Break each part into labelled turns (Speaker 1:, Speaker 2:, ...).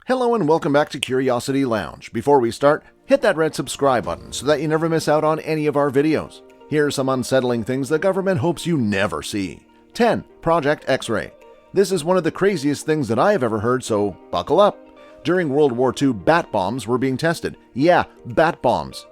Speaker 1: Hello and welcome back to Curiosity Lounge. Before we start, hit that red subscribe button so that you never miss out on any of our videos. Here are some unsettling things the government hopes you never see. 10. Project X-Ray. This is one of the craziest things that I have ever heard, so buckle up. During World War II, bat bombs were being tested. Yeah, bat bombs.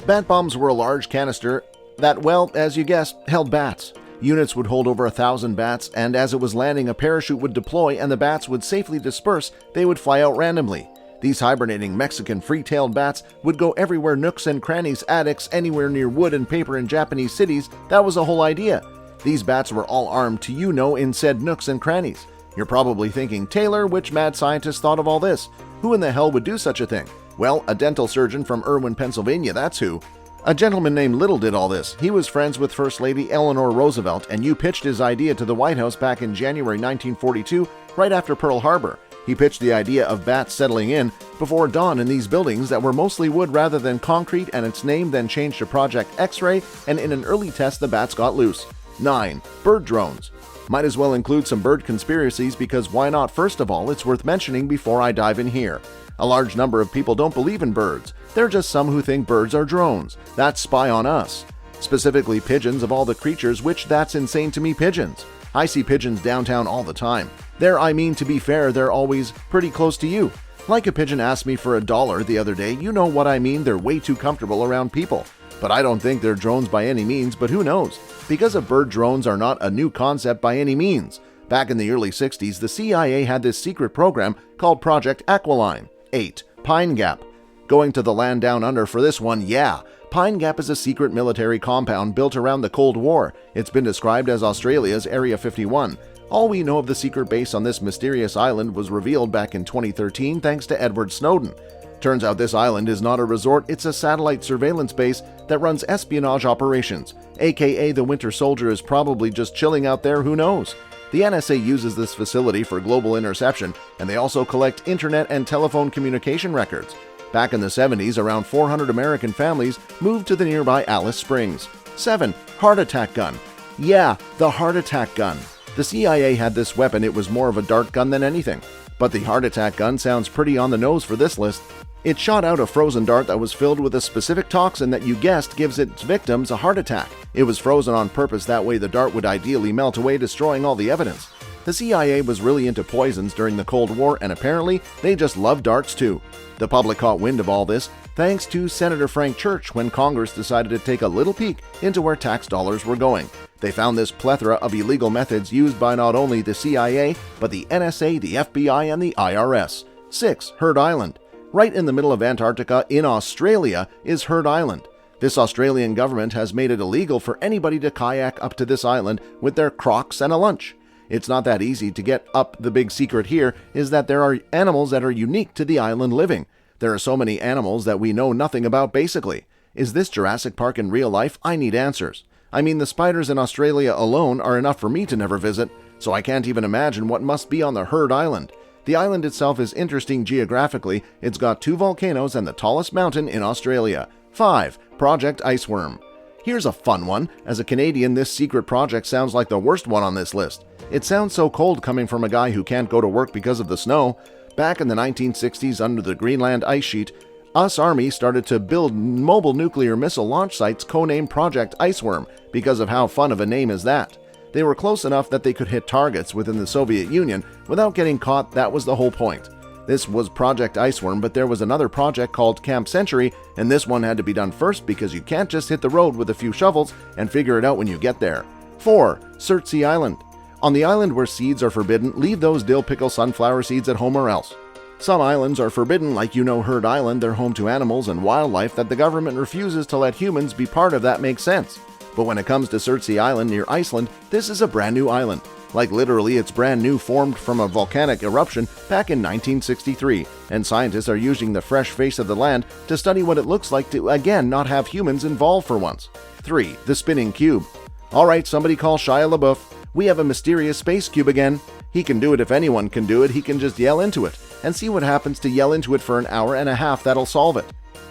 Speaker 1: Bat bombs were a large canister that, well, as you guessed, held bats. Units would hold over 1,000 bats, and as it was landing, a parachute would deploy and the bats would safely disperse. They would fly out randomly. These hibernating Mexican free-tailed bats would go everywhere, nooks and crannies, attics, anywhere near wood and paper in Japanese cities. That was the whole idea. These bats were all armed to in said nooks and crannies. You're probably thinking, Taylor, which mad scientist thought of all this? Who in the hell would do such a thing? Well, a dental surgeon from Irwin, Pennsylvania, that's who. A gentleman named Little did all this. He was friends with First Lady Eleanor Roosevelt, and you pitched his idea to the White House back in January 1942, right after Pearl Harbor. He pitched the idea of bats settling in before dawn in these buildings that were mostly wood rather than concrete, and its name then changed to Project X-Ray, and in an early test the bats got loose. 9. Bird drones. Might as well include some bird conspiracies because why not? First of all, it's worth mentioning before I dive in here. A large number of people don't believe in birds. There are just some who think birds are drones. That's spy on us. Specifically pigeons of all the creatures, which that's insane to me, pigeons. I see pigeons downtown all the time. To be fair, they're always pretty close to you. Like a pigeon asked me for $1 the other day, you know what I mean, they're way too comfortable around people. But I don't think they're drones by any means, but who knows? Because of bird drones are not a new concept by any means. Back in the early 60s, the CIA had this secret program called Project Aquiline. 8. Pine Gap. Going to the land down under for this one, yeah. Pine Gap is a secret military compound built around the Cold War. It's been described as Australia's Area 51. All we know of the secret base on this mysterious island was revealed back in 2013 thanks to Edward Snowden. Turns out this island is not a resort, it's a satellite surveillance base that runs espionage operations. AKA the Winter Soldier is probably just chilling out there, who knows? The NSA uses this facility for global interception, and they also collect internet and telephone communication records. Back in the 70s, around 400 American families moved to the nearby Alice Springs. 7. Heart attack gun. Yeah, the heart attack gun. The CIA had this weapon. It was more of a dart gun than anything. But the heart attack gun sounds pretty on the nose for this list. It shot out a frozen dart that was filled with a specific toxin that you guessed gives its victims a heart attack. It was frozen on purpose, that way the dart would ideally melt away, destroying all the evidence. The CIA was really into poisons during the Cold War, and apparently they just loved darts too. The public caught wind of all this thanks to Senator Frank Church when Congress decided to take a little peek into where tax dollars were going. They found this plethora of illegal methods used by not only the CIA, but the NSA, the FBI, and the IRS. 6. Heard Island. Right in the middle of Antarctica in Australia is Heard Island. This Australian government has made it illegal for anybody to kayak up to this island with their Crocs and a lunch. It's not that easy to get up. The big secret here is that there are animals that are unique to the island living. There are so many animals that we know nothing about basically. Is this Jurassic Park in real life? I need answers. The spiders in Australia alone are enough for me to never visit, so I can't even imagine what must be on the Heard Island. The island itself is interesting geographically. It's got 2 volcanoes and the tallest mountain in Australia. 5. Project Iceworm. Here's a fun one. As a Canadian, this secret project sounds like the worst one on this list. It sounds so cold coming from a guy who can't go to work because of the snow. Back in the 1960s, under the Greenland ice sheet, US Army started to build mobile nuclear missile launch sites codenamed Project Iceworm because of how fun of a name is that. They were close enough that they could hit targets within the Soviet Union without getting caught. That was the whole point. This was Project Iceworm, but there was another project called Camp Century, and this one had to be done first because you can't just hit the road with a few shovels and figure it out when you get there. 4. Surtsey Island. On the island where seeds are forbidden, leave those dill pickle sunflower seeds at home or else. Some islands are forbidden, like Heard Island. They're home to animals and wildlife that the government refuses to let humans be part of. That makes sense. But when it comes to Surtsey Island near Iceland, this is a brand new island. Like literally, it's brand new, formed from a volcanic eruption back in 1963, and scientists are using the fresh face of the land to study what it looks like to, again, not have humans involved for once. 3. The Spinning Cube. Alright, somebody call Shia LaBeouf. We have a mysterious space cube again. He can do it. If anyone can do it, he can just yell into it. And see what happens to yell into it for an hour and a half. That'll solve it.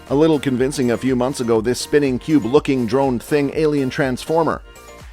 Speaker 1: A little convincing a few months ago, this spinning cube-looking drone thing, alien transformer.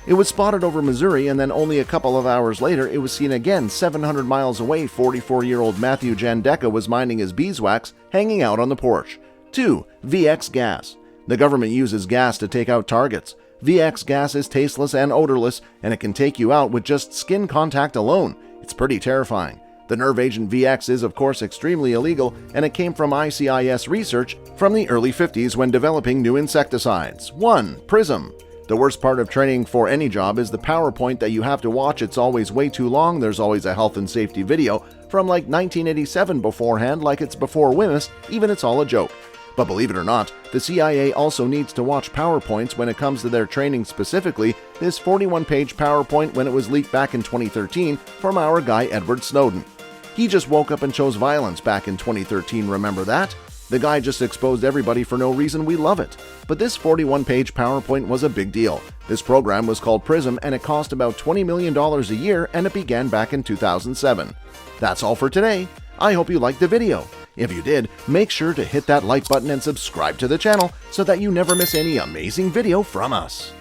Speaker 1: It was spotted over Missouri, and then only a couple of hours later it was seen again 700 miles away. 44-year-old Matthew Jandeka was minding his beeswax, hanging out on the porch. 2. VX gas. The government uses gas to take out targets. VX gas is tasteless and odorless, and it can take you out with just skin contact alone. It's pretty terrifying. The nerve agent VX is, of course, extremely illegal, and it came from ICIS research from the early 50s when developing new insecticides. 1. Prism. The worst part of training for any job is the PowerPoint that you have to watch. It's always way too long. There's always a health and safety video from like 1987 beforehand, like it's before Wemyss, even it's all a joke. But believe it or not, the CIA also needs to watch PowerPoints when it comes to their training, specifically this 41-page PowerPoint when it was leaked back in 2013 from our guy Edward Snowden. He just woke up and chose violence back in 2013, remember that? The guy just exposed everybody for no reason. We love it. But this 41-page PowerPoint was a big deal. This program was called Prism, and it cost about $20 million a year, and it began back in 2007. That's all for today. I hope you liked the video. If you did, make sure to hit that like button and subscribe to the channel so that you never miss any amazing video from us.